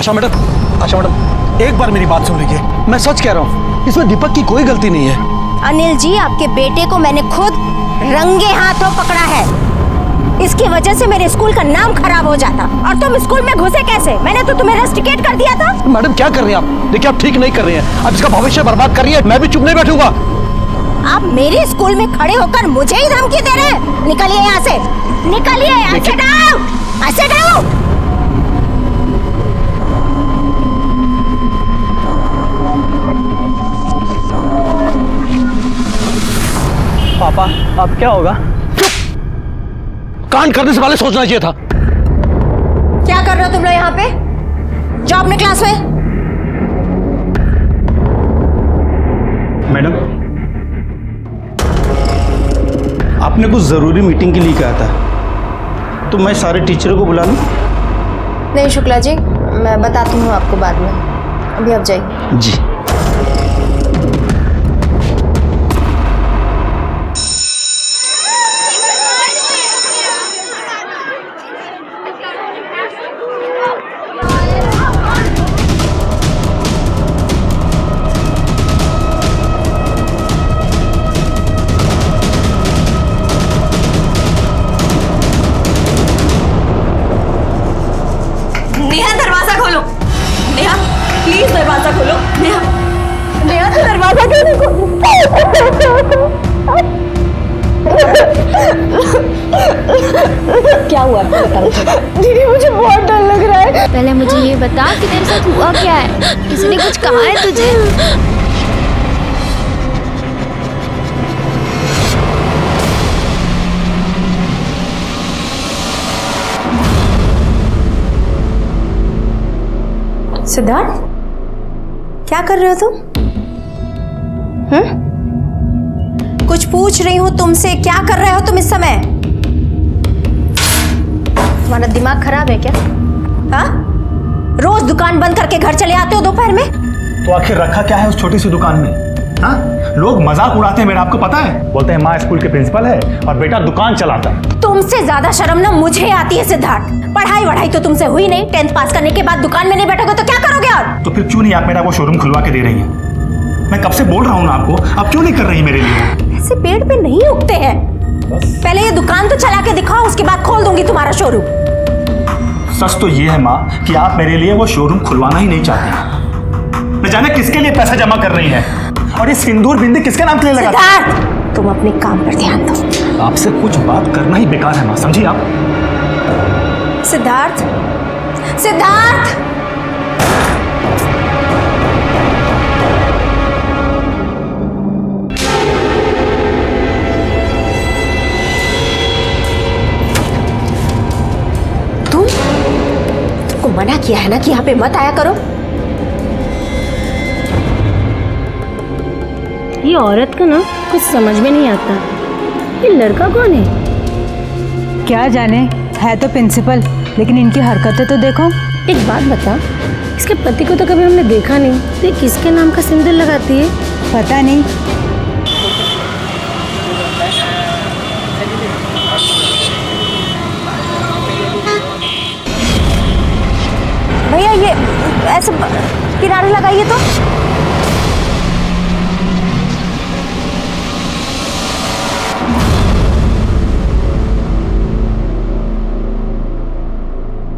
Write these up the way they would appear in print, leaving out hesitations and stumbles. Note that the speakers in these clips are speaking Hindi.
आशा मैडम एक बार मेरी बात सुन लीजिए, मैं सच कह रहा हूँ, इसमें दीपक की कोई गलती नहीं है। अनिल जी, आपके बेटे को मैंने खुद रंगे हाथों पकड़ा है। इसकी वजह से मेरे स्कूल का नाम खराब हो जाता। और तुम स्कूल में घुसे कैसे? मैंने तो तुम्हें रस्टिकेट कर दिया था। मैडम क्या कर रही हैं आप? देखिए आप ठीक नहीं कर रही हैं, अब इसका भविष्य बर्बाद कर रही है। मैं भी चुप नहीं बैठूंगा। आप मेरे स्कूल में खड़े होकर मुझे ही धमकी दे रहे हैं। निकलिए यहाँ से, निकलिए यहाँ से, जाओ, ऐसे जाओ। पापा अब क्या होगा? कांड करने से पहले सोचना चाहिए था। क्या कर रहे हो तुम लोग यहाँ पे? जाओ अपने क्लास में। मैडम, आपने कुछ जरूरी मीटिंग के लिए कहा था, तो मैं सारे टीचरों को बुला लूं? नहीं शुक्ला जी, मैं बताती हूँ आपको बाद में। अभी आप जाइए। जी। नेहा दरवाजा खोलो। नेहा प्लीज दरवाजा खोलो। नेहा, नेहा तो दरवाजा क्यों नहीं क्या हुआ? दीदी मुझे बहुत डर लग रहा है। पहले मुझे ये बता कि तेरे साथ हुआ क्या है? किसी ने कुछ कहा है तुझे? सिद्धार्थ, क्या कर रहे हो तुम? कुछ पूछ रही हूँ तुमसे, क्या कर रहे हो तुम इस समय? तुम्हारा दिमाग खराब है क्या? हाँ? रोज दुकान बंद करके घर चले आते हो दोपहर में? तो आखिर रखा क्या है उस छोटी सी दुकान में? हाँ, लोग मजाक उड़ाते हैं मेरा, आपको पता है? बोलते हैं माँ स्कूल के प्रिंसिपल है और बेटा दुकान चलाता है। तुमसे ज्यादा शर्म ना मुझे आती है सिद्धार्थ। पढ़ाई वढ़ाई तो तुमसे हुई नहीं, 10th पास करने के बाद दुकान में नहीं बैठोगे तो क्या करोगे? और तो फिर क्यों नहीं आप मेरा वो शोरूम खुलवा के दे रही हैं? मैं कब से बोल रहा हूँ ना आपको, आप क्यों नहीं कर रही मेरे लिए? ऐसे पेड़ पे नहीं उगते हैं। पहले ये दुकान तो चला के दिखाओ, उसके बाद खोल दूंगी तुम्हारा शोरूम। सच तो ये है माँ कि आप मेरे लिए वो शोरूम खुलवाना ही नहीं चाहती। न जाने किसके लिए पैसा जमा कर रही हैं और ये सिंदूर बिंदी किसके नाम के लिए लगा? सिद्धार्थ, तुम अपने काम पर ध्यान दो। आपसे कुछ बात करना ही बेकार है माँ, समझिए आप? सिद्धार्थ, सिद्धार्थ, तुमको मना किया है ना कि यहाँ पे मत आया करो। ये औरत को ना कुछ समझ में नहीं आता। ये लड़का कौन है? क्या जाने, है तो प्रिंसिपल, लेकिन इनकी हरकतें तो देखो। एक बात बता, इसके पति को तो कभी हमने देखा नहीं, तो ये किसके नाम का सिंदूर लगाती है? पता नहीं। भैया ये ऐसे किनारे लगाइए तो।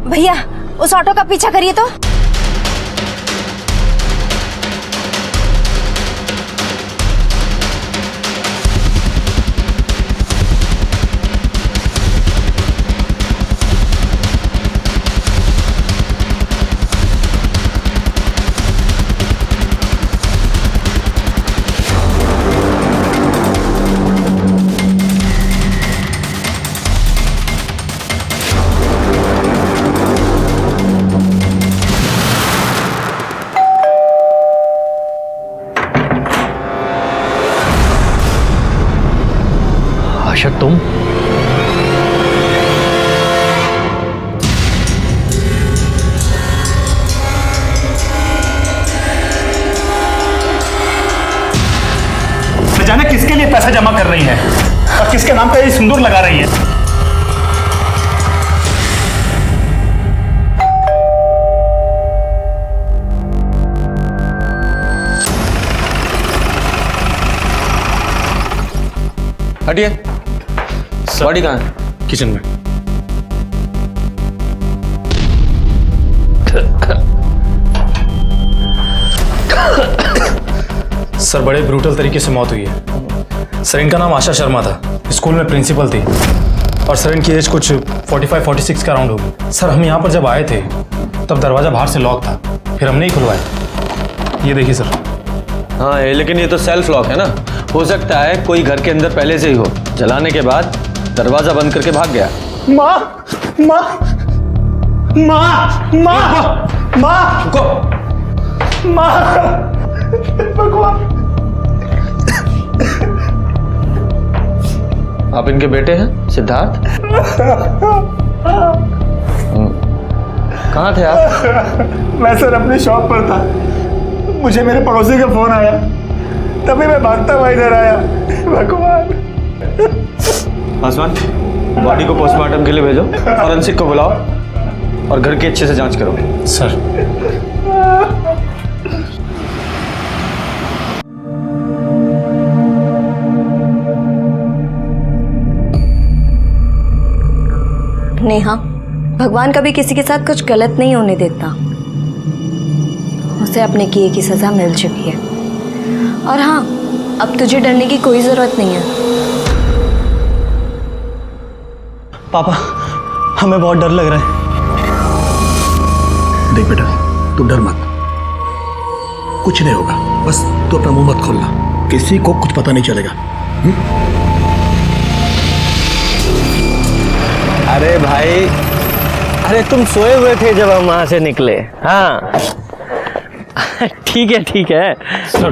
भैया उस ऑटो का पीछा करिए तो। आशा तुम? न जाने किसके लिए पैसा जमा कर रही हैं और किसके नाम का ये सिंदूर लगा रही हैं। हटिए। बॉडी कहाँ है? किचन में। सर बड़े ब्रूटल तरीके से मौत हुई है। सर इनका नाम आशा शर्मा था, स्कूल में प्रिंसिपल थी और सर इनकी एज कुछ 45-46 के अराउंड होगी। सर हम यहाँ पर जब आए थे तब दरवाज़ा बाहर से लॉक था, फिर हमने ही खुलवाया। ये देखिए सर। हाँ लेकिन ये तो सेल्फ लॉक है ना, हो सकता है कोई घर के अंदर पहले से ही हो, जलाने के बाद दरवाजा बंद करके भाग गया। माँ माँ माँ माँ माँ रुको। माँ भगवान। आप इनके बेटे हैं सिद्धार्थ? कहाँ थे आप? मैं सर अपनी शॉप पर था, मुझे मेरे पड़ोसी का फोन आया, तभी मैं भागता हुआ इधर आया। भगवान। पासवान, बॉडी को पोस्टमार्टम के लिए भेजो, फॉरेंसिक को बुलाओ और घर की अच्छे से जांच करो। सर नेहा, भगवान कभी किसी के साथ कुछ गलत नहीं होने देता। उसे अपने किए की सजा मिल चुकी है और हाँ, अब तुझे डरने की कोई जरूरत नहीं है। पापा हमें बहुत डर लग रहा है। देख बेटा, तू डर मत, कुछ नहीं होगा, बस तू अपना मुंह मत खोलना, किसी को कुछ पता नहीं चलेगा। अरे भाई, अरे तुम सोए हुए थे जब हम वहां से निकले। हाँ ठीक है सर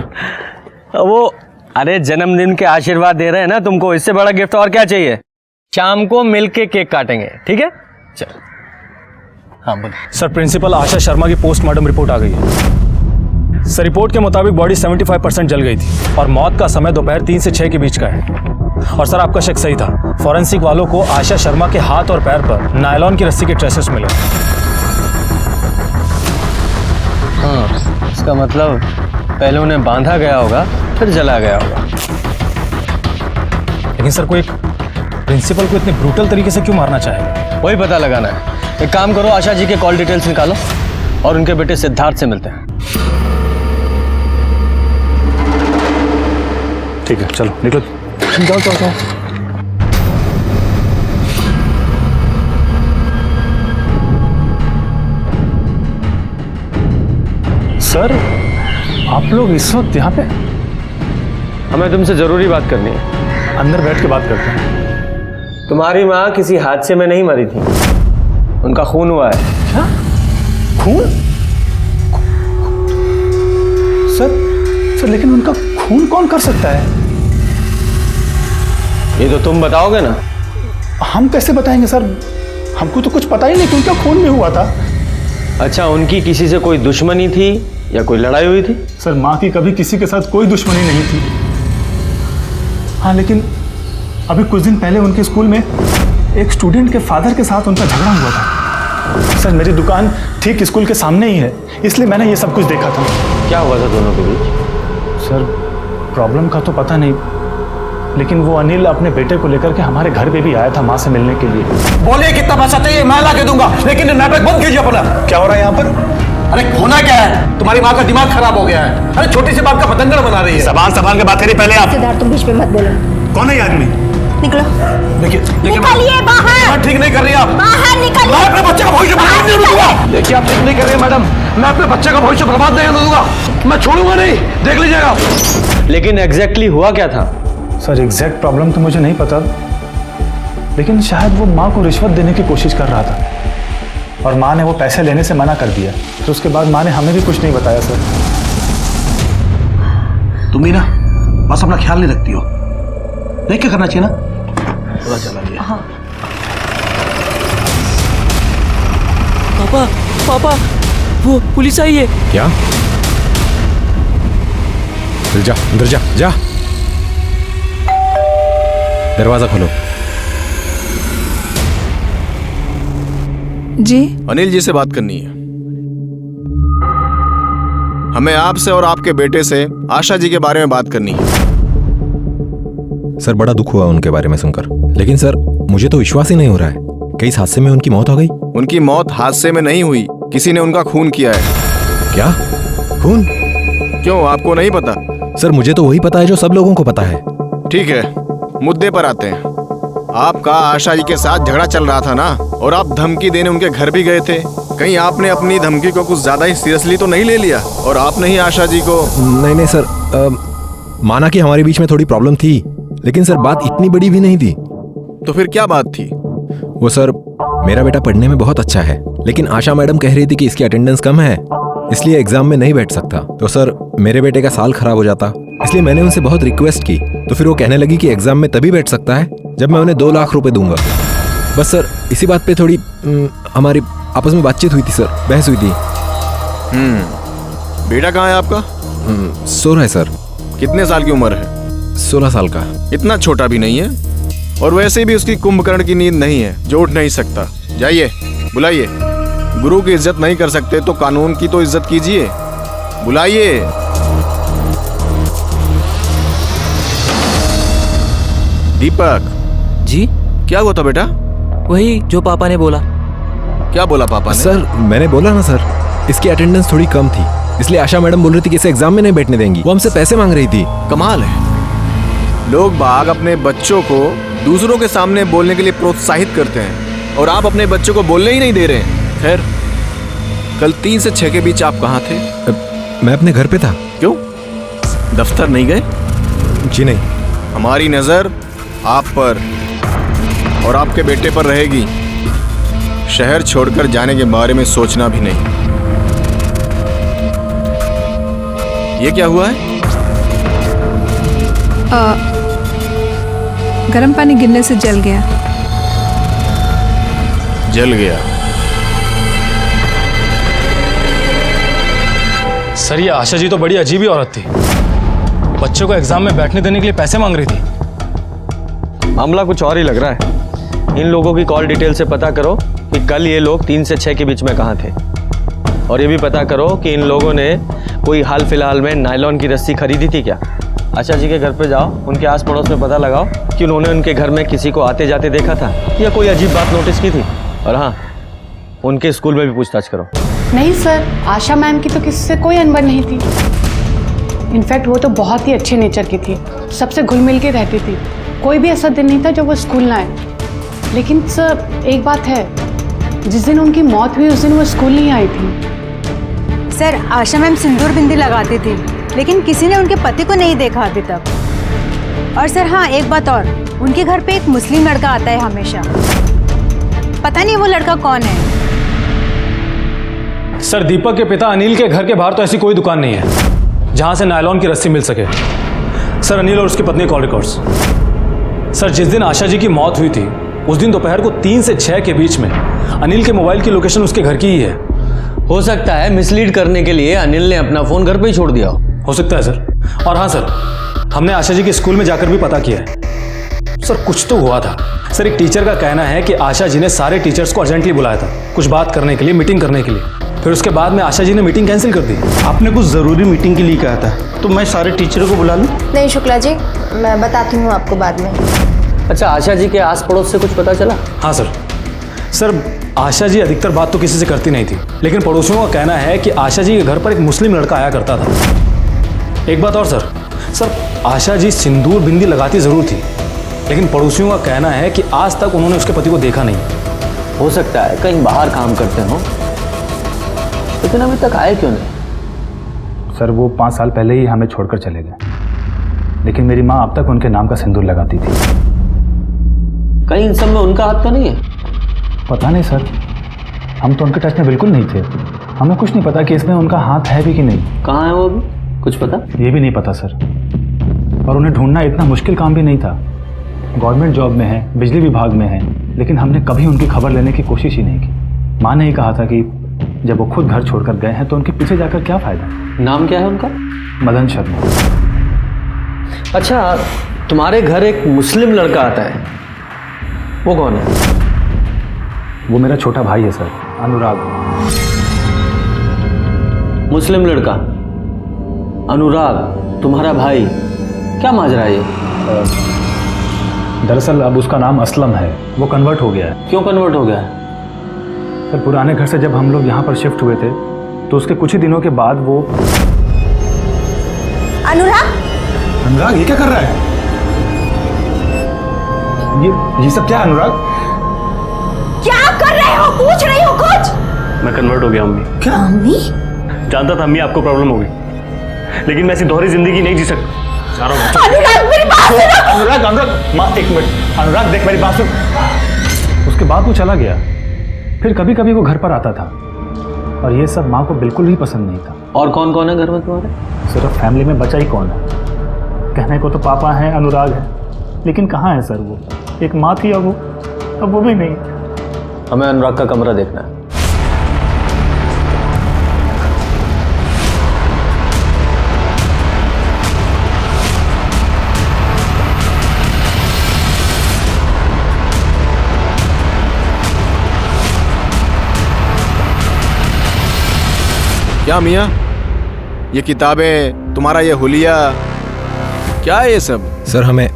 वो, अरे जन्मदिन के आशीर्वाद दे रहे हैं ना तुमको, इससे बड़ा गिफ्ट और क्या चाहिए? शाम को मिलके केक काटेंगे, ठीक है? चल। हाँ बोल। सर प्रिंसिपल आशा शर्मा की पोस्टमार्टम रिपोर्ट आ गई है। सर रिपोर्ट के मुताबिक बॉडी 75% जल गई थी और मौत का समय दोपहर 3 से 6 के बीच का है। और सर आपका शक सही था, फॉरेंसिक वालों को आशा शर्मा के हाथ और पैर पर नायलॉन की रस्सी के ट्रेसेस मिले। हाँ, इसका मतलब पहले उन्हें बांधा गया होगा, फिर जला गया होगा। लेकिन सर कोई प्रिंसिपल को इतने ब्रूटल तरीके से क्यों मारना चाहेगा? वही पता लगाना है। एक काम करो, आशा जी के कॉल डिटेल्स निकालो और उनके बेटे सिद्धार्थ से मिलते हैं। ठीक है चलो निकलो। जाओ। सर आप लोग इस वक्त यहाँ पे? हमें तुमसे जरूरी बात करनी है। अंदर बैठ के बात करते हैं। तुम्हारी माँ किसी हादसे में नहीं मरी थी, उनका खून हुआ है। क्या खून? सर लेकिन उनका खून कौन कर सकता है? ये तो तुम बताओगे ना। हम कैसे बताएंगे सर, हमको तो कुछ पता ही नहीं कि उनका खून भी हुआ था। अच्छा, उनकी किसी से कोई दुश्मनी थी या कोई लड़ाई हुई थी? सर माँ की कभी किसी के साथ कोई दुश्मनी नहीं थी। हाँ लेकिन अभी कुछ दिन पहले उनके स्कूल में एक स्टूडेंट के फादर के साथ उनका झगड़ा हुआ था। सर मेरी दुकान ठीक स्कूल के सामने ही है, इसलिए मैंने ये सब कुछ देखा था। क्या हुआ था दोनों के बीच? सर प्रॉब्लम का तो पता नहीं, लेकिन वो अनिल अपने बेटे को लेकर के हमारे घर पे भी आया था माँ से मिलने के लिए। बोले कितना पैसा चाहिए मैं ला के दूंगा, लेकिन नाटक बंद कीजिए अपना। क्या हो रहा है यहाँ पर? अरे होना क्या है? तुम्हारी माँ का दिमाग खराब हो गया है। अरे छोटी सी बात का पतंगड़ बना रही है। जबान के बात करिए पहले आप। सिद्धार्थ, तुम बीच में मत बोलो। कौन है ये आदमी? निकलो। देखिए निकलिए बाहर। ठीक नहीं कर रही आप। बाहर निकलिए। मैं अपने बच्चे का भविष्य बर्बाद नहीं होने दूंगा। देखिए आप ठीक नहीं कर रही मैडम, मैं अपने बच्चे का भविष्य बर्बाद नहीं होने दूंगा, मैं छोड़ूंगा नहीं, देख लीजिएगा। लेकिन एग्जैक्टली हुआ क्या था? सर एग्जैक्ट प्रॉब्लम तो मुझे नहीं पता, लेकिन शायद वो माँ को रिश्वत देने की कोशिश कर रहा था और माँ ने वो पैसे लेने से मना कर दिया, तो उसके बाद माँ ने हमें भी कुछ नहीं बताया। सर तुम ही ना बस अपना ख्याल नहीं रखती हो, नहीं क्या करना चाहिए ना, पता चला गया। हाँ। पापा वो पुलिस आई है। क्या? चल जा अंदर, जा दरवाजा खोलो। जी अनिल जी से बात करनी है हमें, आपसे और आपके बेटे से आशा जी के बारे में बात करनी है। सर बड़ा दुख हुआ उनके बारे में सुनकर, लेकिन सर मुझे तो विश्वास ही नहीं हो रहा है। कई इस हादसे में उनकी मौत हो गई। उनकी मौत हादसे में नहीं हुई, किसी ने उनका खून किया है। क्या? खून? क्यों, आपको नहीं पता? सर मुझे तो वही पता है जो सब लोगों को पता है। ठीक है, मुद्दे पर आते हैं। आपका आशा जी के साथ झगड़ा चल रहा था ना, और आप धमकी देने उनके घर भी गए थे। कहीं आपने अपनी धमकी को कुछ ज्यादा ही सीरियसली तो नहीं ले लिया और आपने ही आशा जी को? नहीं सर, माना कि हमारे बीच में थोड़ी प्रॉब्लम थी, लेकिन सर बात इतनी बड़ी भी नहीं थी। तो फिर क्या बात थी? वो सर, मेरा बेटा पढ़ने में बहुत अच्छा है, लेकिन आशा मैडम कह रही थी कि इसकी अटेंडेंस कम है, इसलिए एग्जाम में नहीं बैठ सकता। तो सर मेरे बेटे का साल खराब हो जाता, इसलिए मैंने उनसे बहुत रिक्वेस्ट की। तो फिर वो कहने लगी कि एग्जाम में तभी बैठ सकता है जब मैं उन्हें 2 लाख रुपए दूंगा। बस सर इसी बात पे थोड़ी हमारी आपस में बातचीत हुई थी सर, बहस हुई थी। बेटा कहाँ है आपका? सो रहा है सर। कितने साल की उम्र है? 16 साल का। इतना छोटा भी नहीं है, और वैसे भी उसकी कुंभकर्ण की नींद नहीं है जो उठ नहीं सकता। जाइए, बुलाइए। गुरु की इज्जत नहीं कर सकते तो कानून की तो इज्जत कीजिए। बुलाइए। दीपक जी? क्या हुआ था बेटा? वही जो पापा ने बोला। क्या बोला पापा ने? सर मैंने बोला ना सर, इसकी अटेंडेंस थोड़ी कम थी, इसलिए आशा मैडम बोल रही थी कि इसे एग्जाम में नहीं बैठने देंगी। वो हमसे पैसे मांग रही थी। कमाल है, लोग बाग अपने बच्चों को दूसरों के सामने बोलने के लिए प्रोत्साहित करते हैं और आप अपने बच्चों को बोलने ही नहीं दे रहे हैं। खैर, कल 3 से 6 के बीच आप कहाँ थे? मैं अपने घर पे था। क्यों, दफ्तर नहीं गए? जी नहीं। हमारी नजर आप पर और आपके बेटे पर रहेगी। शहर छोड़कर जाने के बारे में सोचना भी नहीं। ये क्या हुआ है? गर्म पानी गिरने से जल गया। जल गया? सर ये आशा जी तो बड़ी अजीब ही औरत थी। बच्चों को एग्जाम में बैठने देने के लिए पैसे मांग रही थी। मामला कुछ और ही लग रहा है। इन लोगों की कॉल डिटेल से पता करो कि कल ये लोग 3 से 6 के बीच में कहाँ थे, और ये भी पता करो कि इन लोगों ने कोई हाल फिलहाल में नायलॉन की रस्सी खरीदी थी क्या। आशा जी के घर पे जाओ, उनके आस पड़ोस में पता लगाओ कि उन्होंने उनके घर में किसी को आते जाते देखा था या कोई अजीब बात नोटिस की थी। और हाँ, उनके स्कूल में भी पूछताछ करो। नहीं सर, आशा मैम की तो किसी से कोई अनबन नहीं थी। इनफैक्ट वो तो बहुत ही अच्छे नेचर की थी, सबसे घुल मिल के रहती थी। कोई भी ऐसा दिन नहीं था जब वो स्कूल ना आए। लेकिन सर एक बात है, जिस दिन उनकी मौत हुई उस दिन वो स्कूल नहीं आई थी। सर आशा मैम सिंदूर बिंदी लगाती थी, लेकिन किसी ने उनके पति को नहीं देखा अभी तक। और सर हाँ, एक बात और, उनके घर पे एक मुस्लिम लड़का आता है हमेशा। पता नहीं वो लड़का कौन है। सर दीपक के पिता अनिल के घर के बाहर तो ऐसी कोई दुकान नहीं है जहां से नायलॉन की रस्सी मिल सके। सर अनिल और उसकी पत्नी कॉल रिकॉर्ड्स। सर जिस दिन आशा जी की मौत हुई थी उस दिन दोपहर को 3 से 6 के बीच में अनिल के मोबाइल की लोकेशन उसके घर की ही है। हो सकता है मिसलीड करने के लिए अनिल ने अपना फोन घर पे ही छोड़ दिया हो सकता है सर। और हाँ सर, हमने आशा जी के स्कूल में जाकर भी पता किया है। सर कुछ तो हुआ था। सर एक टीचर का कहना है कि आशा जी ने सारे टीचर्स को अर्जेंटली बुलाया था कुछ बात करने के लिए, मीटिंग करने के लिए। फिर उसके बाद में आशा जी ने मीटिंग कैंसिल कर दी। आपने कुछ जरूरी मीटिंग के लिए कहा था, तो मैं सारे टीचरों को बुला लूं? नहीं शुक्ला जी, मैं बताती हूँ आपको बाद में। अच्छा, आशा जी के आस पड़ोस से कुछ पता चला? हाँ सर। सर आशा जी अधिकतर बात तो किसी से करती नहीं थी, लेकिन पड़ोसियों का कहना है कि आशा जी के घर पर एक मुस्लिम लड़का आया करता था। एक बात और सर आशा जी सिंदूर बिंदी लगाती जरूर थी, लेकिन पड़ोसियों का कहना है कि आज तक उन्होंने उसके पति को देखा नहीं। हो सकता है कहीं बाहर काम करते हो, लेकिन अभी तक आए क्यों नहीं? सर वो 5 साल पहले ही हमें छोड़कर चले गए, लेकिन मेरी माँ अब तक उनके नाम का सिंदूर लगाती थी। कहीं इन सब में उनका हाथ तो नहीं है? पता नहीं सर, हम तो उनके टच में बिल्कुल नहीं थे। हमें कुछ नहीं पता कि इसमें उनका हाथ है भी कि नहीं। कहाँ है वो अभी, कुछ पता? ये भी नहीं पता सर। और उन्हें ढूंढना इतना मुश्किल काम भी नहीं था। गवर्नमेंट जॉब में है, बिजली विभाग में है, लेकिन हमने कभी उनकी खबर लेने की कोशिश ही नहीं की। माँ ने ही कहा था कि जब वो खुद घर छोड़कर गए हैं तो उनके पीछे जाकर क्या फायदा। नाम क्या है उनका? मदन शर्मा। अच्छा, तुम्हारे घर एक मुस्लिम लड़का आता है, वो कौन है? वो मेरा छोटा भाई है सर, अनुराग। मुस्लिम लड़का अनुराग तुम्हारा भाई, क्या माजरा है ये? दरअसल अब उसका नाम असलम है, वो कन्वर्ट हो गया है। क्यों कन्वर्ट हो गया है? सर पुराने घर से जब हम लोग यहाँ पर शिफ्ट हुए थे तो उसके कुछ ही दिनों के बाद वो। अनुराग ये क्या कर रहा है? ये सब क्या है अनुराग? क्या कर रहे हो? पूछ रही हो कुछ? मैं कन्वर्ट हो गया अम्मी। क्या अम्मी? जानता था अम्मी आपको प्रॉब्लम होगी, लेकिन मैं ऐसी दोहरी जिंदगी नहीं जी सकता। अनुराग मेरी बात सुनो। अनुराग माँ एक मिनट। अनुराग देख मेरी बात सुन। उसके बाद वो चला गया, फिर कभी कभी वो घर पर आता था और ये सब माँ को बिल्कुल ही पसंद नहीं था। और कौन कौन है घर में तुम्हारे? सिर्फ फैमिली में बचा ही कौन है? कहने को तो पापा हैं, अनुराग है, लेकिन कहाँ है सर वो? एक माँ थी अब वो भी नहीं। हमें अनुराग का कमरा देखना है। क्या मियाँ, ये किताबें, तुम्हारा ये हुलिया, क्या है ये सब? सर हमें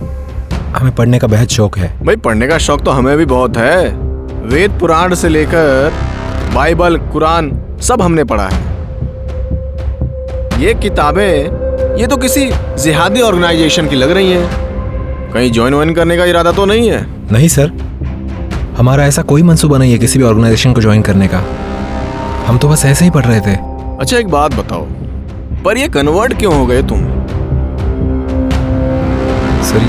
पढ़ने का बेहद शौक है। भाई पढ़ने का शौक तो हमें भी बहुत है। वेद पुराण से लेकर बाइबल, कुरान सब हमने पढ़ा है। ये किताबें ये तो किसी जिहादी ऑर्गेनाइजेशन की लग रही हैं। कहीं ज्वाइन करने का इरादा तो नहीं है? नहीं सर, हमारा ऐसा कोई मंसूबा नहीं है किसी भी ऑर्गेनाइजेशन को ज्वाइन करने का। हम तो बस ऐसे ही पढ़ रहे थे। अच्छा एक बात बताओ, पर ये कन्वर्ट क्यों हो गए तुम? सर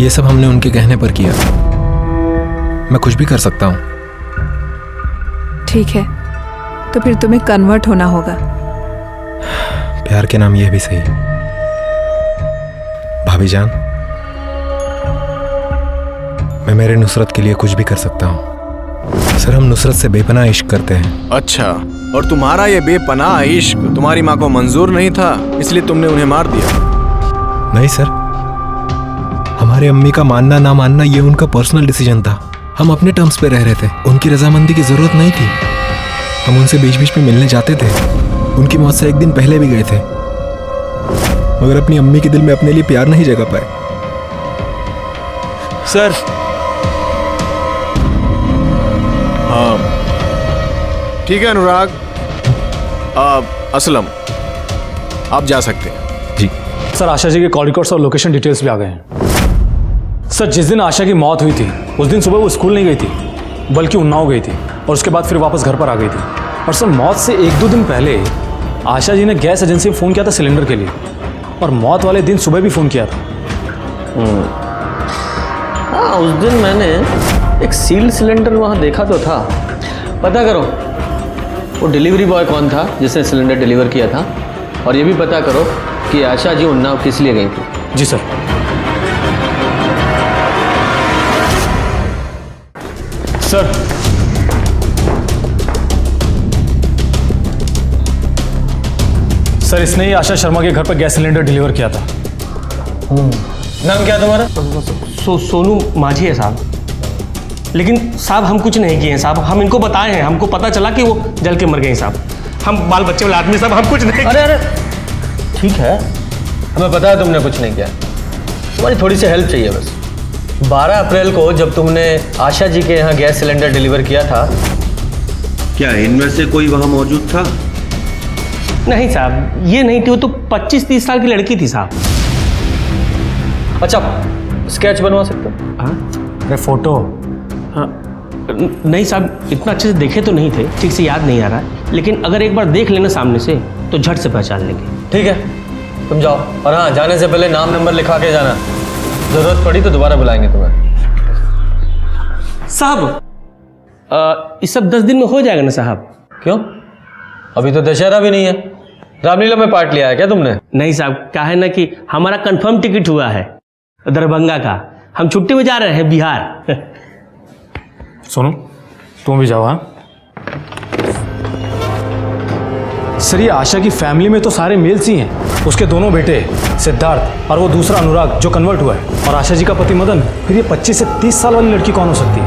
ये सब हमने उनके कहने पर किया। मैं कुछ भी कर सकता हूँ। ठीक है, तो फिर तुम्हें कन्वर्ट होना होगा। प्यार के नाम ये भी सही। भाभी जान, मैं मेरे नुसरत के लिए कुछ भी कर सकता हूँ। सर हम नुसरत से बेपनाह इश्क करते हैं। अच्छा, और तुम्हारा ये बेपनाह इश्क तुम्हारी माँ को मंजूर नहीं था, इसलिए तुमने उन्हें मार दिया? नहीं सर, हमारे अम्मी का मानना ना मानना ये उनका पर्सनल डिसीजन था। हम अपने टर्म्स पे रह रहे थे, उनकी रजामंदी की जरूरत नहीं थी। हम उनसे बीच बीच में मिलने जाते थे, उनकी मौत से एक दिन पहले भी गए थे, मगर अपनी अम्मी के दिल में अपने लिए प्यार नहीं जगा पाए। सर हाँ ठीक है अनुराग, असलम आप जा सकते हैं। जी सर, आशा जी के कॉल रिकॉर्ड्स और लोकेशन डिटेल्स भी आ गए हैं। सर जिस दिन आशा की मौत हुई थी उस दिन सुबह वो स्कूल नहीं गई थी, बल्कि उन्नाव गई थी और उसके बाद फिर वापस घर पर आ गई थी। और सर मौत से 1-2 दिन पहले आशा जी ने गैस एजेंसी में फ़ोन किया था सिलेंडर के लिए, और मौत वाले दिन सुबह भी फ़ोन किया था। हाँ, उस दिन मैंने एक सील्ड सिलेंडर वहाँ देखा तो था। पता करो वो डिलीवरी बॉय कौन था जिसने सिलेंडर डिलीवर किया था, और ये भी पता करो कि आशा जी उन्नाव किस लिए गई थी। जी सर। सर सर इसने ही आशा शर्मा के घर पर गैस सिलेंडर डिलीवर किया था। नाम क्या तुम्हारा? सोनू माझी है साहब। लेकिन साहब हम कुछ नहीं किए हैं साहब, हम इनको बताए हैं, हमको पता चला कि वो जल के मर गए हैं साहब। हम बाल बच्चे वाले आदमी साहब, हम कुछ नहीं। अरे ठीक है, हमें पता है तुमने कुछ नहीं किया, तुम्हारी थोड़ी सी हेल्प चाहिए बस। 12 अप्रैल को जब तुमने आशा जी के यहाँ गैस सिलेंडर डिलीवर किया था, क्या इनमें से कोई वहाँ मौजूद था? नहीं साहब, ये नहीं थी, वो तो 25-30 साल की लड़की थी साहब। अच्छा स्केच बनवा सकते हो? हाँ फोटो? हाँ नहीं साहब, इतना अच्छे से देखे तो नहीं थे, ठीक से याद नहीं आ रहा है, लेकिन अगर एक बार देख लेना सामने से तो झट से पहचान लेंगे। ठीक है तुम जाओ, और हाँ जाने से पहले नाम नंबर लिखा के जाना, जरूरत पड़ी तो दोबारा बुलाएंगे तुम्हें। साहब इस सब 10 दिन में हो जाएगा ना साहब? क्यों, अभी तो दशहरा भी नहीं है। रामलीला में पार्ट लिया है क्या तुमने? नहीं साहब, क्या है ना कि हमारा कंफर्म टिकट हुआ है दरभंगा का, हम छुट्टी में जा रहे हैं बिहार। सुनो तुम भी जाओ। हाँ सर, ये आशा की फैमिली में तो सारे मेल्स ही हैं, उसके दोनों बेटे सिद्धार्थ और वो दूसरा अनुराग जो कन्वर्ट हुआ है, और आशा जी का पति मदन। फिर ये 25 से 30 साल वाली लड़की कौन हो सकती है?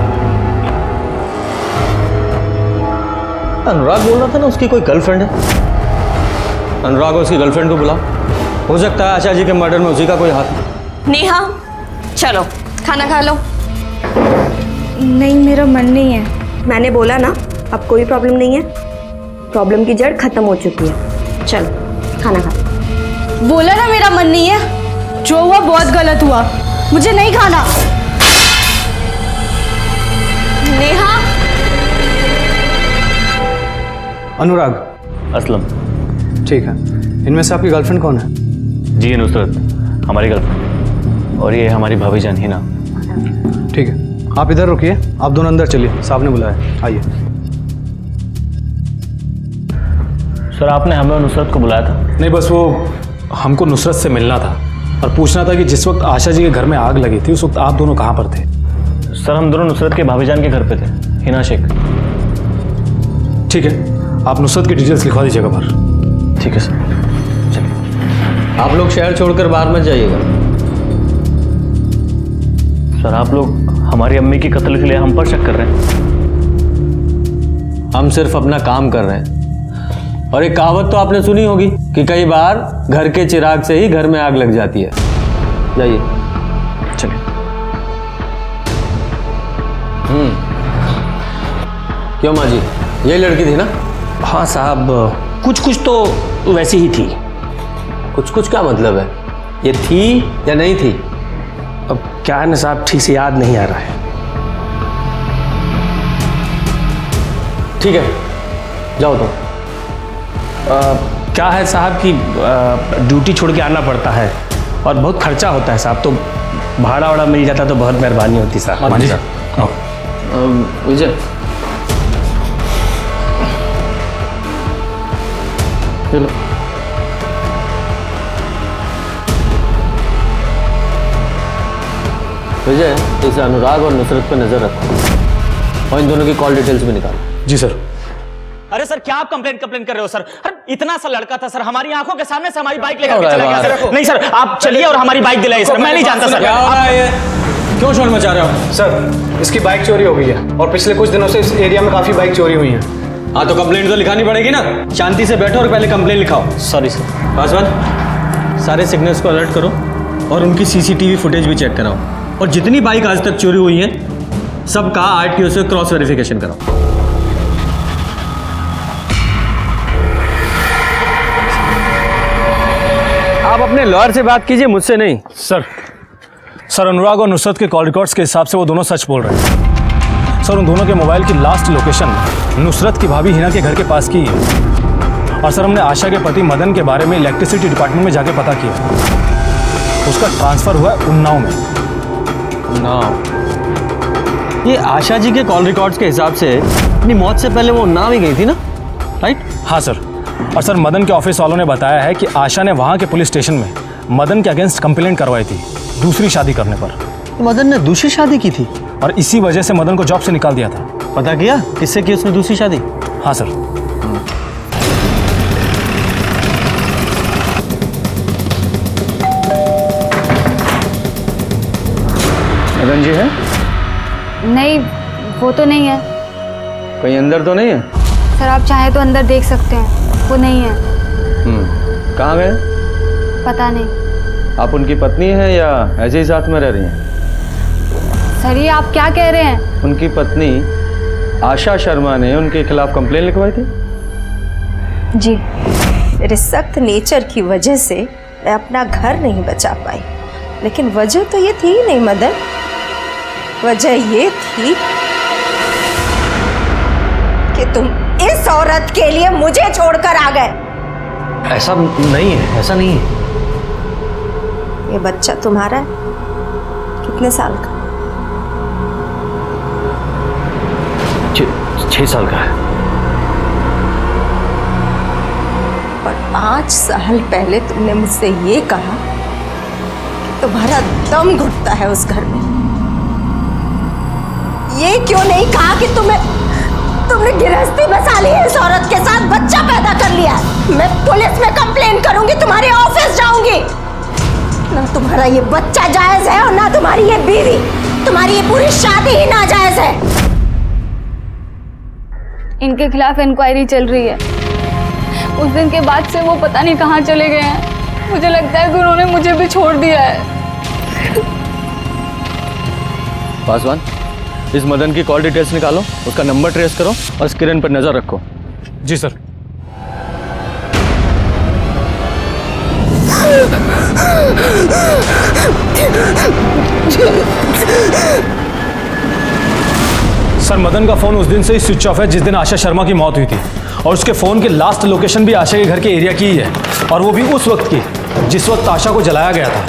अनुराग बोल रहा था ना उसकी कोई गर्लफ्रेंड है। अनुराग और उसकी गर्लफ्रेंड को बुलाओ, हो सकता है आशा जी के मर्डर में उसी का कोई हाथ। नेहा चलो खाना खा लो। नहीं, मेरा मन नहीं है। मैंने बोला ना, अब कोई प्रॉब्लम नहीं है, प्रॉब्लम की जड़ खत्म हो चुकी है। चलो खाना खा। बोला ना मेरा मन नहीं है। जो हुआ बहुत गलत हुआ, मुझे नहीं खाना। नेहा। अनुराग। असलम। ठीक है, इनमें से आपकी गर्लफ्रेंड कौन है? जी नुसरत, हमारी गर्लफ्रेंड। और ये हमारी भाभी जान हिना। ठीक है, आप इधर रुकिए, आप दोनों अंदर चलिए, साहब ने बुलाया, आइए। सर आपने हमें और नुसरत को बुलाया था? नहीं, बस वो हमको नुसरत से मिलना था और पूछना था कि जिस वक्त आशा जी के घर में आग लगी थी उस वक्त आप दोनों कहाँ पर थे? सर हम दोनों नुसरत के भाभी जान के घर पे थे, हिना शेख। ठीक है, आप नुसरत की डिटेल्स लिखवा दीजिएगा पर। ठीक है सर, चलिए। आप लोग शहर छोड़कर बाहर मत जाइएगा। सर आप लोग हमारी अम्मी की कत्ल के लिए हम पर शक कर रहे हैं? हम सिर्फ अपना काम कर रहे हैं। और एक कहावत तो आपने सुनी होगी कि कई बार घर के चिराग से ही घर में आग लग जाती है। जाइए, चलिए। क्यों माँ जी, यही लड़की थी ना? हाँ साहब, कुछ कुछ तो वैसी ही थी। कुछ कुछ क्या मतलब है? ये थी या नहीं थी? अब क्या है ना साहब, ठीक से याद नहीं आ रहा है। ठीक है, जाओ तो। क्या है साहब कि ड्यूटी छोड़ के आना पड़ता है और बहुत खर्चा होता है साहब, तो भाड़ा वाड़ा मिल जाता तो बहुत मेहरबानी होती साहब। हाँ जी सर। विजय, चलो। विजय, इस अनुराग और नुसरत पे नजर रखो और इन दोनों की कॉल डिटेल्स भी निकालो। जी सर। अरे सर क्या आप कंप्लेंट कर रहे हो सर? अरे इतना सा लड़का था सर, हमारी आंखों के सामने से हमारी बाइक लेकर चला गया सर। नहीं सर, आप चलिए और हमारी बाइक दिलाइए सर। मैं नहीं जानता सर। क्या हो रहा है ये? क्यों शोर मचा रहे हो? सर, इसकी बाइक चोरी हो गई है और पिछले कुछ दिनों से इस एरिया में काफी बाइक चोरी हुई हैं। हाँ तो कंप्लेंट तो लिखानी पड़ेगी ना। शांति से बैठो और पहले कंप्लेंट लिखाओ। Sorry sir. पासवान, सारे सिग्नल्स को अलर्ट करो और उनकी सीसीटीवी फुटेज भी चेक कराओ। और जितनी बाइक आज तक चोरी हुई हैं सबका आरटीओ से क्रॉस वेरिफिकेशन कराओ। आप अपने लॉयर से बात कीजिए, मुझसे नहीं। सर अनुराग और नुसरत के कॉल रिकॉर्ड्स के हिसाब से वो दोनों सच बोल रहे हैं। सर उन दोनों के मोबाइल की लास्ट लोकेशन नुसरत की भाभी हिना के घर के पास की है। और सर हमने आशा के पति मदन के बारे में इलेक्ट्रिसिटी डिपार्टमेंट में जाके पता किया, उसका ट्रांसफर हुआ है उन्नाव में। उन्नाव? ये आशा जी के कॉल रिकॉर्ड्स के हिसाब से अपनी मौत से पहले वो उन्नाव ही गई थी ना, राइट? हाँ सर। और सर मदन के ऑफिस वालों ने बताया है कि आशा ने वहाँ के पुलिस स्टेशन में मदन के अगेंस्ट कंप्लेंट करवाई थी दूसरी शादी करने पर। मदन ने दूसरी शादी की थी और इसी वजह से मदन को जॉब से निकाल दिया था। पता किया किससे की उसने दूसरी शादी? हाँ सर। मदन जी है? नहीं, वो तो नहीं है। कहीं अंदर तो नहीं है? सर आप चाहे तो अंदर देख सकते हैं, वो नहीं है। कहाँ गए? पता नहीं। आप उनकी पत्नी हैं या ऐसे ही साथ में रह रही हैं? सर ये आप क्या कह रहे हैं? उनकी पत्नी आशा शर्मा ने उनके खिलाफ कंप्लेन लिखवाई थी? जी, मेरे सख्त नेचर की वजह से मैं अपना घर नहीं बचा पाई, लेकिन वजह तो ये थी नहीं मदन। वजह ये थी कि तुम इस औरत के लिए मुझे छोड़कर आ गए। ऐसा नहीं है, ऐसा नहीं है। ये बच्चा तुम्हारा है? कितने साल का? 6 साल का है। और 5 साल पहले तुमने मुझसे ये कहा कि तुम्हारा दम घुटता है उस घर में। ये क्यों नहीं कहा कि तुमने गिरहस्ती बसा ली है इस औरत के साथ, बच्चा पैदा कर लिया है? मैं पुलिस में कंप्लेन करूंगी, तुम्हारे ऑफिस जाऊंगी। ना तुम्हारा ये बच्चा जायज है और ना तुम्हारी ये बीवी, तुम्हारी ये पूरी शादी ही नाजायज है। इनके खिलाफ इंक्वायरी चल रही है। उस दिन के बाद से वो पता नहीं कहाँ चले गए हैं। मुझे लगता है कि उन्होंने मुझे भी छोड़ दिया है। पासवान, इस मदन की कॉल डिटेल्स निकालो, उसका नंबर ट्रेस करो और इस किरण पर नजर रखो। जी सर। सर, मदन का फोन उस दिन से ही स्विच ऑफ है जिस दिन आशा शर्मा की मौत हुई थी, और उसके फोन की लास्ट लोकेशन भी आशा के घर के एरिया की ही है, और वो भी उस वक्त की जिस वक्त आशा को जलाया गया था।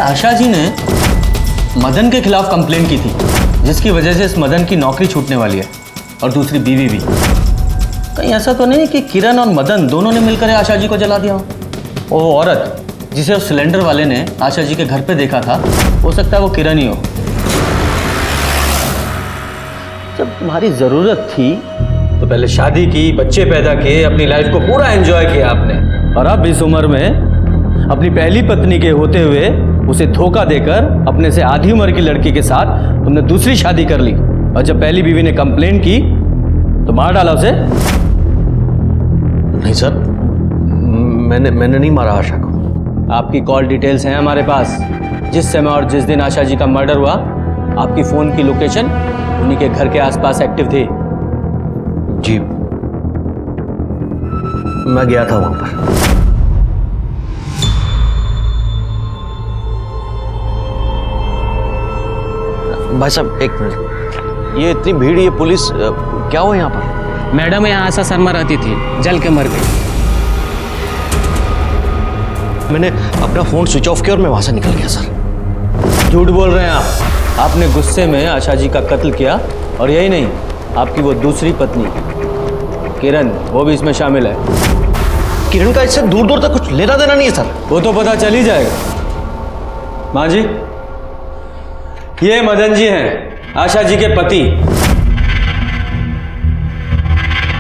आशा जी ने मदन के खिलाफ कंप्लेंट की थी, जिसकी वजह से इस मदन की नौकरी छूटने वाली है और दूसरी बीवी भी। कहीं ऐसा तो नहीं कि किरण और मदन दोनों ने मिलकर आशा जी को जला दिया हो? वो औरत जिसे उस सिलेंडर वाले ने आशा जी के घर पे देखा था, हो सकता है वो किरण ही हो। जब तुम्हारी जरूरत थी तो पहले शादी की, बच्चे पैदा किए, अपनी लाइफ को पूरा एंजॉय किया आपने, और अब इस उम्र में अपनी पहली पत्नी के होते हुए उसे धोखा देकर अपने से आधी उम्र की लड़की के साथ तुमने दूसरी शादी कर ली, और जब पहली बीवी ने कंप्लेंट की तो मार डाला उसे। नहीं सर, मैंने नहीं मारा आशा को। आपकी कॉल डिटेल्स हैं हमारे पास। जिस समय और जिस दिन आशा जी का मर्डर हुआ, आपकी फोन की लोकेशन उन्हीं के घर के आसपास एक्टिव थी। जी, मैं गया था वहां पर। भाई साहब एक मिनट, ये इतनी भीड़, ये पुलिस, क्या हुआ यहाँ पर? मैडम यहाँ आशा शर्मा रहती थी, जल के मर गई। मैंने अपना फोन स्विच ऑफ किया और मैं वहां से निकल गया सर। झूठ बोल रहे हैं आप। आपने गुस्से में आशा जी का कत्ल किया, और यही नहीं, आपकी वो दूसरी पत्नी किरण, वो भी इसमें शामिल है। किरण का इससे दूर दूर तक कुछ लेना देना नहीं है सर। वो तो पता चल ही जाएगा। माँ जी, ये मदन जी हैं, आशा जी के पति,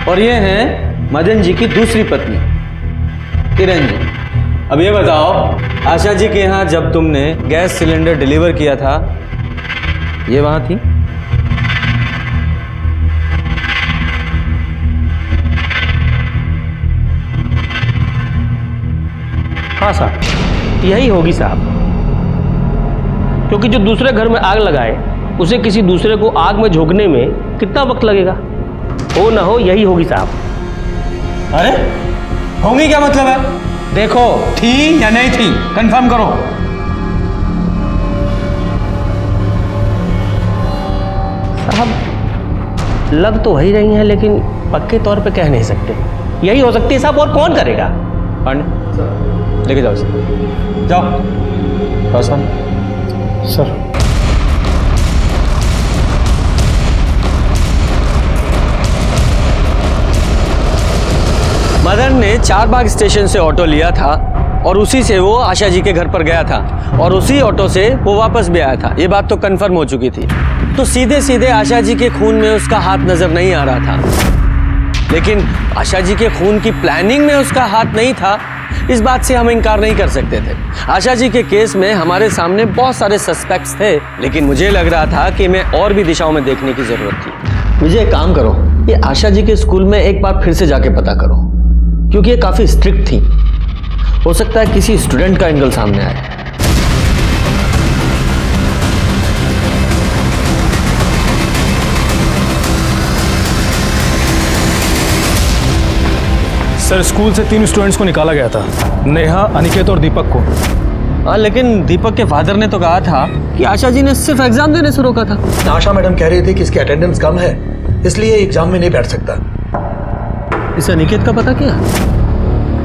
और ये हैं मदन जी की दूसरी पत्नी किरण जी। अब ये बताओ, आशा जी के यहाँ जब तुमने गैस सिलेंडर डिलीवर किया था, ये वहां थी? हाँ साहब, यही होगी साहब, क्योंकि जो दूसरे घर में आग लगाए उसे किसी दूसरे को आग में झोंकने में कितना वक्त लगेगा? हो ना हो यही होगी साहब। अरे होंगी क्या मतलब है? देखो, थी या नहीं थी, कंफर्म करो। साहब, लग तो वही रही हैं, लेकिन पक्के तौर पे कह नहीं सकते। यही हो सकती है साहब, और कौन करेगा? पांडे, लेके जाओ इसे। जाओ। पासवान। सर, मदन ने चारबाग स्टेशन से ऑटो लिया था, और उसी से वो आशा जी के घर पर गया था, और उसी ऑटो से वो वापस भी आया था। ये बात तो कंफर्म हो चुकी थी। तो सीधे सीधे आशा जी के खून में उसका हाथ नजर नहीं आ रहा था, लेकिन आशा जी के खून की प्लानिंग में उसका हाथ नहीं था, इस बात से हम इनकार नहीं कर सकते थे। आशा जी के केस में हमारे सामने बहुत सारे सस्पेक्ट्स थे, लेकिन मुझे लग रहा था कि मैं और भी दिशाओं में देखने की जरूरत थी। मुझे एक काम करो, ये आशा जी के स्कूल में एक बार फिर से जाके पता करो, क्योंकि ये काफी स्ट्रिक्ट थी। हो सकता है किसी स्टूडेंट का एंगल सामने आए। सर, स्कूल से 3 स्टूडेंट्स को निकाला गया था, नेहा, अनिकेत और दीपक को। हाँ, लेकिन दीपक के फादर ने तो कहा था कि आशा जी ने सिर्फ एग्जाम देने से रोका था। आशा मैडम कह रही थी कि इसकी अटेंडेंस कम है, इसलिए एग्जाम में नहीं बैठ सकता। इसे अनिकेत का पता क्या?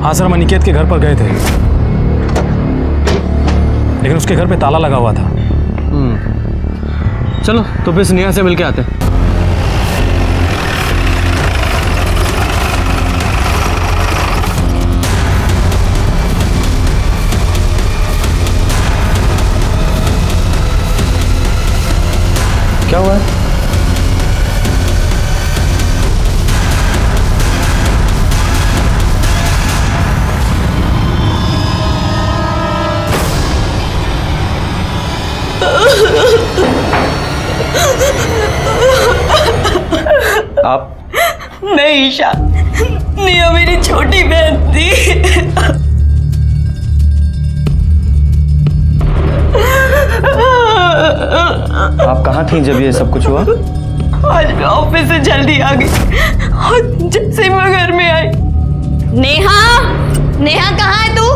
हाँ सर, हम अनिकेत के घर पर गए थे, लेकिन उसके घर पे ताला लगा हुआ था। चलो तो फिर नेहा से मिलके आते हैं। क्या हुआ है? आप? नहीं ईशा, निया मेरी छोटी बहन थी। आप कहाँ थी जब ये सब कुछ हुआ? आज मैं ऑफिस से जल्दी आ गई और जैसे ही मैं घर में आई। नेहा, नेहा कहाँ है तू?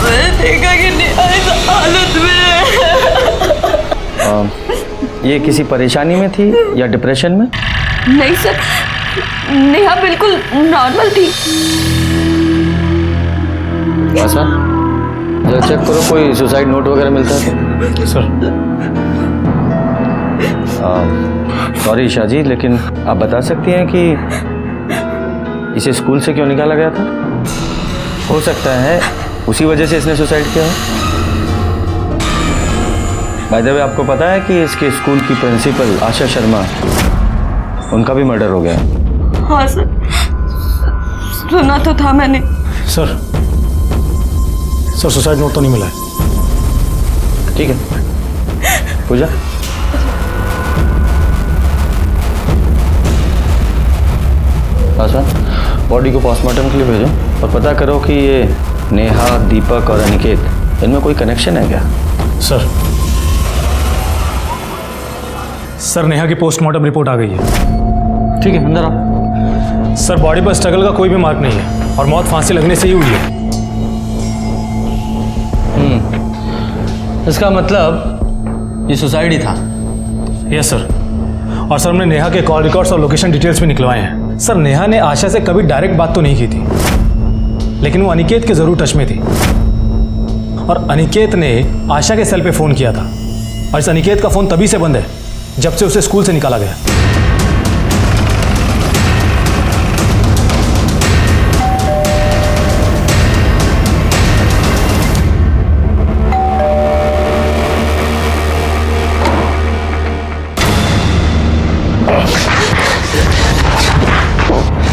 मैंने देखा कि नेहा इस हालत में है। ये किसी परेशानी में थी या डिप्रेशन में? नहीं सर, नेहा बिल्कुल नॉर्मल थी। ऐसा जरा चेक करो, कोई सुसाइड नोट वगैरह मिलता है तो। सर सॉरी ईशा जी, लेकिन आप बता सकती हैं कि इसे स्कूल से क्यों निकाला गया था? हो सकता है उसी वजह से इसने सुसाइड किया हो। बाय द वे, आपको पता है कि इसके स्कूल की प्रिंसिपल आशा शर्मा, उनका भी मर्डर हो गया? हाँ सर, सुना तो था मैंने। सर सुसाइड नोट तो नहीं मिला है। ठीक है पूजा, पासवान बॉडी को पोस्टमार्टम के लिए भेजो और पता करो कि ये नेहा, दीपक और अनिकेत, इनमें कोई कनेक्शन है क्या? सर नेहा की पोस्टमार्टम रिपोर्ट आ गई है। ठीक है, अंदर आओ। सर बॉडी पर स्ट्रगल का कोई भी मार्क नहीं है और मौत फांसी लगने से ही हुई है। इसका मतलब ये सुसाइड ही था? Yes sir. और सर हमने नेहा के कॉल रिकॉर्ड्स और लोकेशन डिटेल्स भी निकलवाए हैं। सर नेहा ने आशा से कभी डायरेक्ट बात तो नहीं की थी, लेकिन वो अनिकेत के जरूर टच में थी और अनिकेत ने आशा के सेल पे फोन किया था और इस अनिकेत का फोन तभी से बंद है जब से उसे स्कूल से निकाला गया।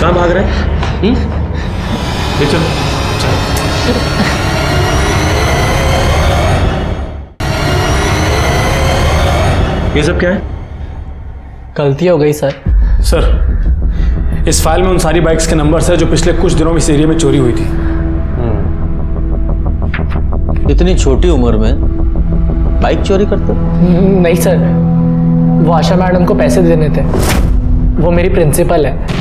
कहाँ भाग रहे हैं? ले चलो। ये सब क्या है? गलती हो गई सर। सर इस फाइल में उन सारी बाइक्स के नंबर्स है जो पिछले कुछ दिनों में इस एरिया में चोरी हुई थी। इतनी छोटी उम्र में बाइक चोरी करते? नहीं सर, वो आशा मैडम को पैसे देने थे। वो मेरी प्रिंसिपल है।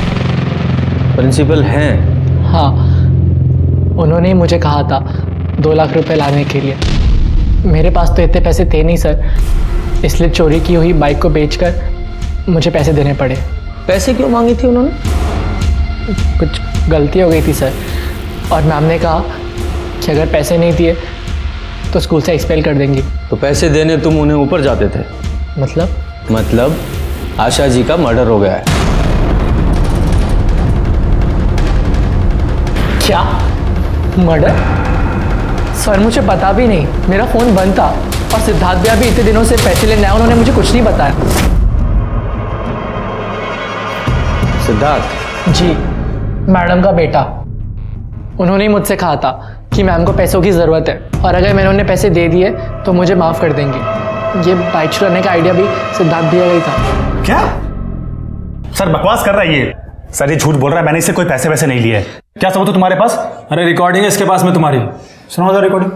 प्रिंसिपल हैं? हाँ, उन्होंने ही मुझे कहा था 2 लाख रुपए लाने के लिए। मेरे पास तो इतने पैसे थे नहीं सर, इसलिए चोरी की हुई बाइक को बेचकर मुझे पैसे देने पड़े। पैसे क्यों मांगी थी उन्होंने? कुछ गलती हो गई थी सर, और मैम ने कहा कि अगर पैसे नहीं दिए तो स्कूल से एक्सपेल कर देंगी। तो पैसे देने तुम उन्हें ऊपर जाते थे? मतलब आशा जी का मर्डर हो गया है। क्या मर्डर? सर मुझे पता भी नहीं, मेरा फ़ोन बंद था और सिद्धार्थ भैया भी इतने दिनों से पैसे लेने आए, उन्होंने मुझे कुछ नहीं बताया। सिद्धार्थ? जी, मैडम का बेटा। उन्होंने ही मुझसे कहा था कि मैम को पैसों की ज़रूरत है और अगर मैंने उन्हें पैसे दे दिए तो मुझे माफ़ कर देंगे। ये बाइक चुराने का आइडिया भी सिद्धार्थ भैया का ही था। क्या सर बकवास कर रहा है ये? सर ये झूठ बोल रहा है, मैंने इससे कोई पैसे वैसे नहीं लिए। क्या सबूत है तुम्हारे पास? अरे रिकॉर्डिंग है इसके पास में तुम्हारी, सुनाओ जरा रिकॉर्डिंग।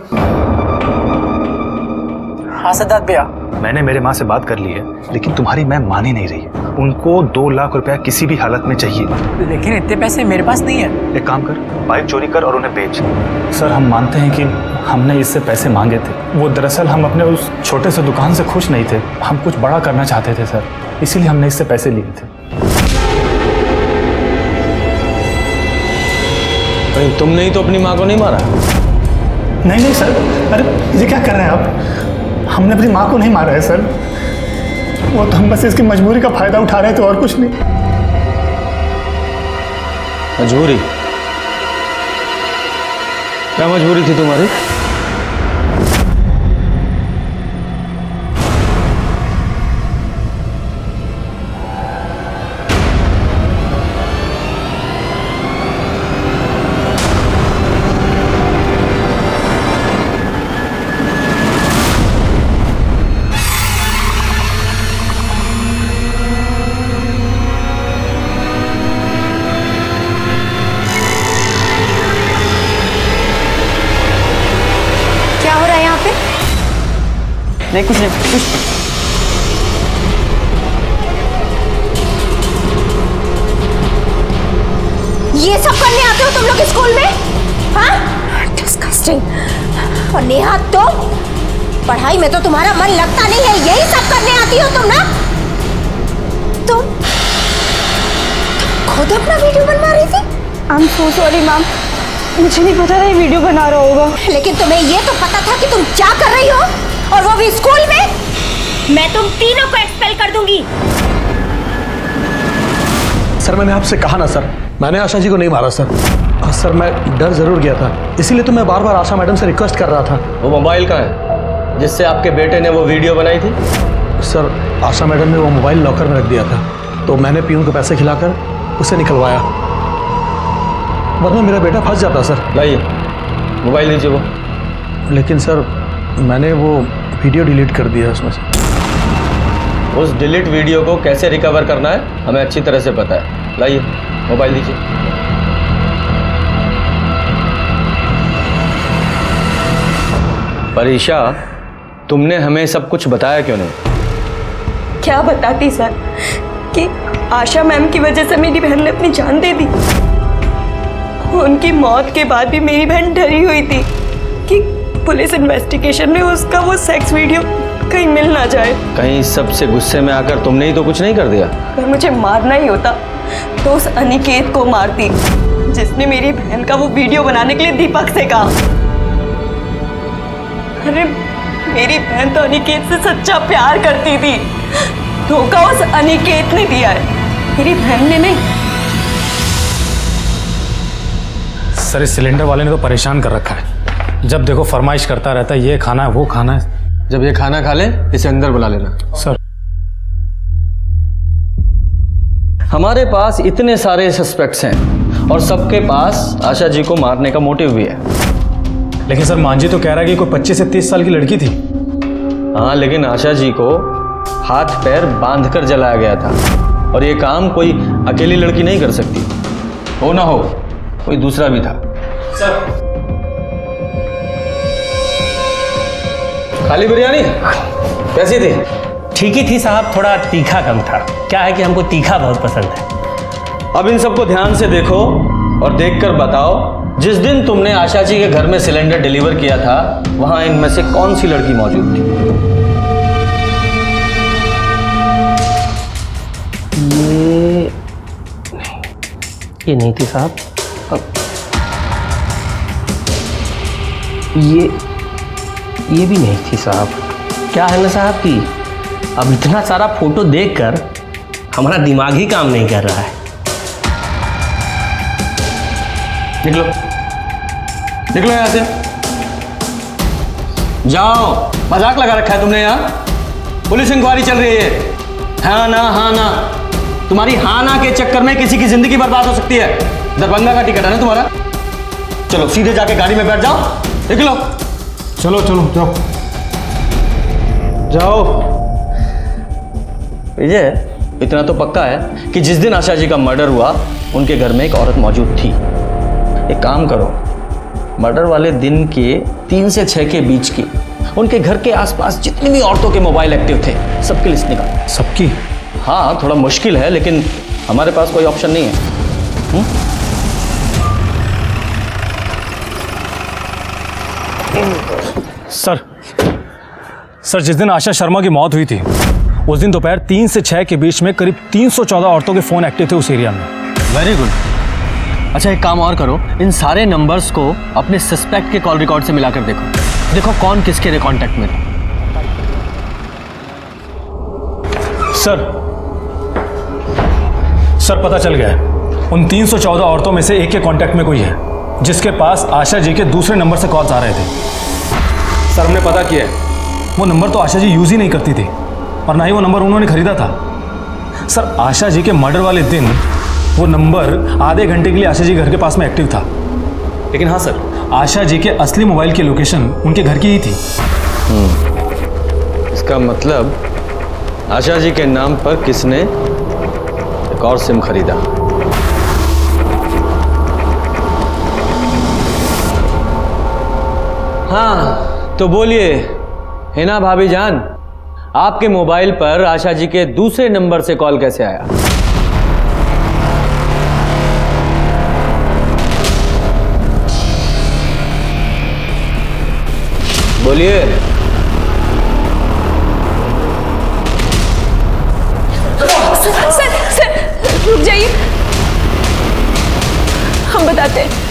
हाँ सिद्धार्थ भैया, मैंने मेरे माँ से बात कर ली है, लेकिन तुम्हारी मैम मान ही नहीं रही है। उनको 2 लाख रुपया किसी भी हालत में चाहिए। लेकिन इतने पैसे मेरे पास नहीं है। एक काम कर, बाइक चोरी कर और उन्हें बेच। सर हम मानते हैं कि हमने इससे पैसे मांगे थे। वो दरअसल हम अपने उस छोटे से दुकान से खुश नहीं थे, हम कुछ बड़ा करना चाहते थे सर, इसीलिए हमने इससे पैसे लिए थे। तुमने ही तो अपनी माँ को नहीं मारा? नहीं सर, अरे ये क्या कर रहे हैं आप? हमने अपनी माँ को नहीं मारा है सर, वो तो हम बस इसकी मजबूरी का फायदा उठा रहे थे और कुछ नहीं। मजबूरी? क्या मजबूरी थी तुम्हारी? नहीं कुछ नहीं कुछ। ये सब करने आते हो तुम लोग स्कूल में? हाँ? डिस्गस्टिंग। और नेहा तुम पढ़ाई में तो तुम्हारा मन लगता नहीं है, यही सब करने आती हो तुम ना? तुम खुद अपना वीडियो बनवा रही थी? I am so sorry ma'am, मुझे नहीं पता था ये वीडियो बना रहा होगा। लेकिन तुम्हें ये तो पता था कि तुम क्या कर रही हो, और वो भी स्कूल में? मैं तुम तीनों को एक्सपेल कर दूंगी। सर मैंने आपसे कहा ना सर, मैंने आशा जी को नहीं मारा सर। सर मैं डर जरूर गया था, इसीलिए तो मैं बार बार आशा मैडम से रिक्वेस्ट कर रहा था। वो मोबाइल कहाँ है जिससे आपके बेटे ने वो वीडियो बनाई थी? सर आशा मैडम ने वो मोबाइल लॉकर में रख दिया था, तो मैंने पीयून को पैसे खिलाकर उसे निकलवाया, वरना मेरा बेटा फंस जाता सर। लाइए मोबाइल लीजिए वो। लेकिन सर मैंने वो वीडियो डिलीट कर दिया उसमें से। उस डिलीट वीडियो को कैसे रिकवर करना है हमें अच्छी तरह से पता है। लाइए मोबाइल दीजिए। परीक्षा, तुमने हमें सब कुछ बताया क्यों नहीं? क्या बताती सर कि आशा मैम की वजह से मेरी बहन ने अपनी जान दे दी। उनकी मौत के बाद भी मेरी बहन डरी हुई थी कि पुलिस इन्वेस्टिगेशन में उसका वो सेक्स वीडियो कहीं मिल ना जाए। कहीं सबसे गुस्से में आकर तुमने ही तो कुछ नहीं कर दिया? अगर मुझे मारना ही होता तो उस अनिकेत को मारती जिसने मेरी बहन का वो वीडियो बनाने के लिए दीपक से कहा। अरे मेरी बहन तो अनिकेत से सच्चा प्यार करती थी, धोखा उस अनिकेत ने दिया है, मेरी बहन ने नहीं। सर इस सिलेंडर वाले ने तो परेशान कर रखा है, जब देखो फरमाइश करता रहता है ये खाना है वो खाना है। जब ये खाना खा ले इसे अंदर बुला लेना। सर हमारे पास इतने सारे सस्पेक्ट्स हैं और सबके पास आशा जी को मारने का मोटिव भी है। लेकिन सर मांझी तो कह रहा है कि कोई 25 से 30 साल की लड़की थी। हाँ लेकिन आशा जी को हाथ पैर बांधकर जलाया गया था, और ये काम कोई अकेली लड़की नहीं कर सकती। हो ना हो कोई दूसरा भी था। सर खाली बिरयानी कैसी थी? ठीक ही थी साहब, थोड़ा तीखा कम था। क्या है कि हमको तीखा बहुत पसंद है। अब इन सबको ध्यान से देखो और देखकर बताओ, जिस दिन तुमने आशा जी के घर में सिलेंडर डिलीवर किया था वहां इनमें से कौन सी लड़की मौजूद थी? ये नहीं थी साहब। ये भी नहीं थी साहब। क्या है ना साहब कि अब इतना सारा फोटो देखकर हमारा दिमाग ही काम नहीं कर रहा है। निकलो निकलो यहां से, जाओ। मजाक लगा रखा है तुमने यहाँ? पुलिस इंक्वायरी चल रही है। हाँ ना तुम्हारी हाँ ना के चक्कर में किसी की जिंदगी बर्बाद हो सकती है। दरभंगा का टिकट है ना तुम्हारा? चलो सीधे जाके गाड़ी में बैठ जाओ, निकलो। चलो जाओ जाओ। विजय, इतना तो पक्का है कि जिस दिन आशा जी का मर्डर हुआ उनके घर में एक औरत मौजूद थी। एक काम करो, मर्डर वाले दिन के 3 से 6 के बीच की उनके घर के आसपास जितनी भी औरतों के मोबाइल एक्टिव थे सबकी लिस्ट निकालो। सबकी? हाँ थोड़ा मुश्किल है लेकिन हमारे पास कोई ऑप्शन नहीं है। सर जिस दिन आशा शर्मा की मौत हुई थी उस दिन दोपहर 3 से 6 के बीच में करीब 314 औरतों के फोन एक्टिव थे उस एरिया में। Very good. अच्छा एक काम और करो, इन सारे नंबर्स को अपने सस्पेक्ट के कॉल रिकॉर्ड से मिलाकर देखो कौन किसके कांटेक्ट में था। सर पता चल गया है, उन 314 औरतों में से एक के कांटेक्ट में कोई है जिसके पास आशा जी के दूसरे नंबर से कॉल्स आ रहे थे। सर हमने पता किया है, वो नंबर तो आशा जी यूज ही नहीं करती थी और ना ही वो नंबर उन्होंने खरीदा था। सर आशा जी के मर्डर वाले दिन वो नंबर आधे घंटे के लिए आशा जी घर के पास में एक्टिव था। लेकिन हाँ सर, आशा जी के असली मोबाइल की लोकेशन उनके घर की ही थी। इसका मतलब आशा जी के नाम पर किसने एक और सिम खरीदा। हाँ तो बोलिए हिना भाभी जान, आपके मोबाइल पर आशा जी के दूसरे नंबर से कॉल कैसे आया? बोलिए। सर रुक जाइए, हम बताते हैं।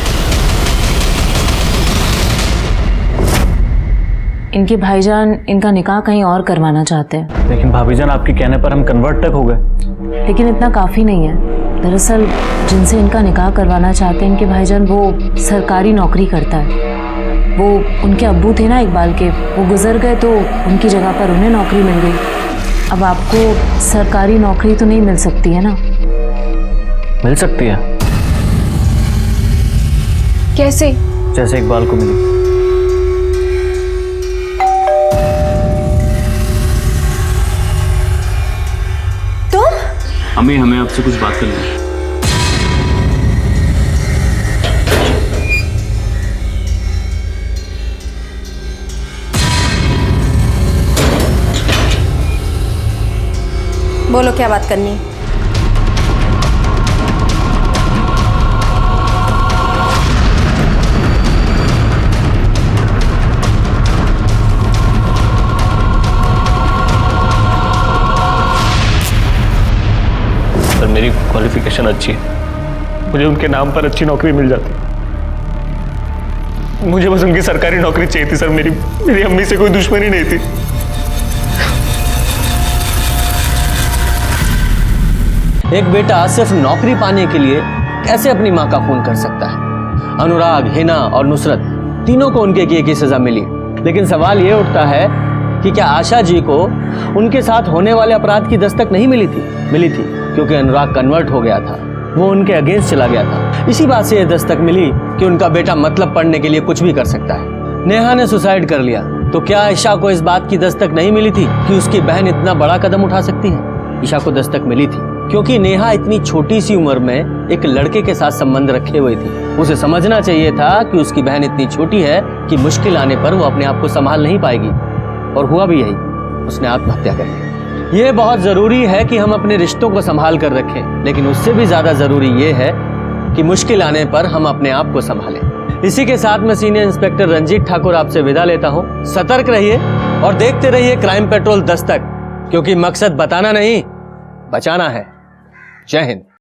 इनके भाईजान इनका निकाह कहीं और करवाना चाहते हैं। लेकिन भाभीजान आपके कहने पर हम कन्वर्ट तक हो गए। लेकिन इतना काफ़ी नहीं है। दरअसल जिनसे इनका निकाह करवाना चाहते हैं इनके भाईजान, वो सरकारी नौकरी करता है। वो उनके अब्बू थे ना इकबाल के, वो गुजर गए तो उनकी जगह पर उन्हें नौकरी मिल गई। अब आपको सरकारी नौकरी तो नहीं मिल सकती है ना? मिल सकती है। कैसे? जैसे इकबाल को मिली। अम्मी, हमें आपसे कुछ बात करनी है। बोलो क्या बात करनी है? सर, मेरी क्वालिफिकेशन अच्छी है, मुझे उनके नाम पर अच्छी नौकरी मिल जाती। मुझे बस उनकी सरकारी नौकरी चाहिए थी सर। मेरी अम्मी से कोई दुश्मनी नहीं थी। एक बेटा सिर्फ नौकरी पाने के लिए कैसे अपनी मां का खून कर सकता है? अनुराग, हिना और नुसरत तीनों को उनके किए की सजा मिली। लेकिन सवाल ये उठता है कि क्या आशा जी को उनके साथ होने वाले अपराध की दस्तक नहीं मिली थी? मिली थी, क्योंकि अनुराग कन्वर्ट हो गया था, वो उनके अगेंस्ट चला गया था। इसी बात से यह दस्तक मिली कि उनका बेटा मतलब पढ़ने के लिए कुछ भी कर सकता है। नेहा ने सुसाइड कर लिया, तो क्या ईशा को इस बात की दस्तक नहीं मिली थी कि उसकी बहन इतना बड़ा कदम उठा सकती है? ईशा को दस्तक मिली थी क्योंकि नेहा इतनी छोटी सी उम्र में एक लड़के के साथ संबंध रखे हुए थी। उसे समझना चाहिए था कि उसकी बहन इतनी छोटी है कि मुश्किल आने पर वो अपने आप को संभाल नहीं पाएगी, और हुआ भी यही, उसने आत्महत्या कर ली। ये बहुत जरूरी है कि हम अपने रिश्तों को संभाल कर रखें, लेकिन उससे भी ज्यादा जरूरी ये है कि मुश्किल आने पर हम अपने आप को संभालें। इसी के साथ मैं सीनियर इंस्पेक्टर रंजीत ठाकुर आपसे विदा लेता हूं। सतर्क रहिए और देखते रहिए क्राइम पेट्रोल दस्तक, क्योंकि मकसद बताना नहीं, बचाना है। जय हिंद।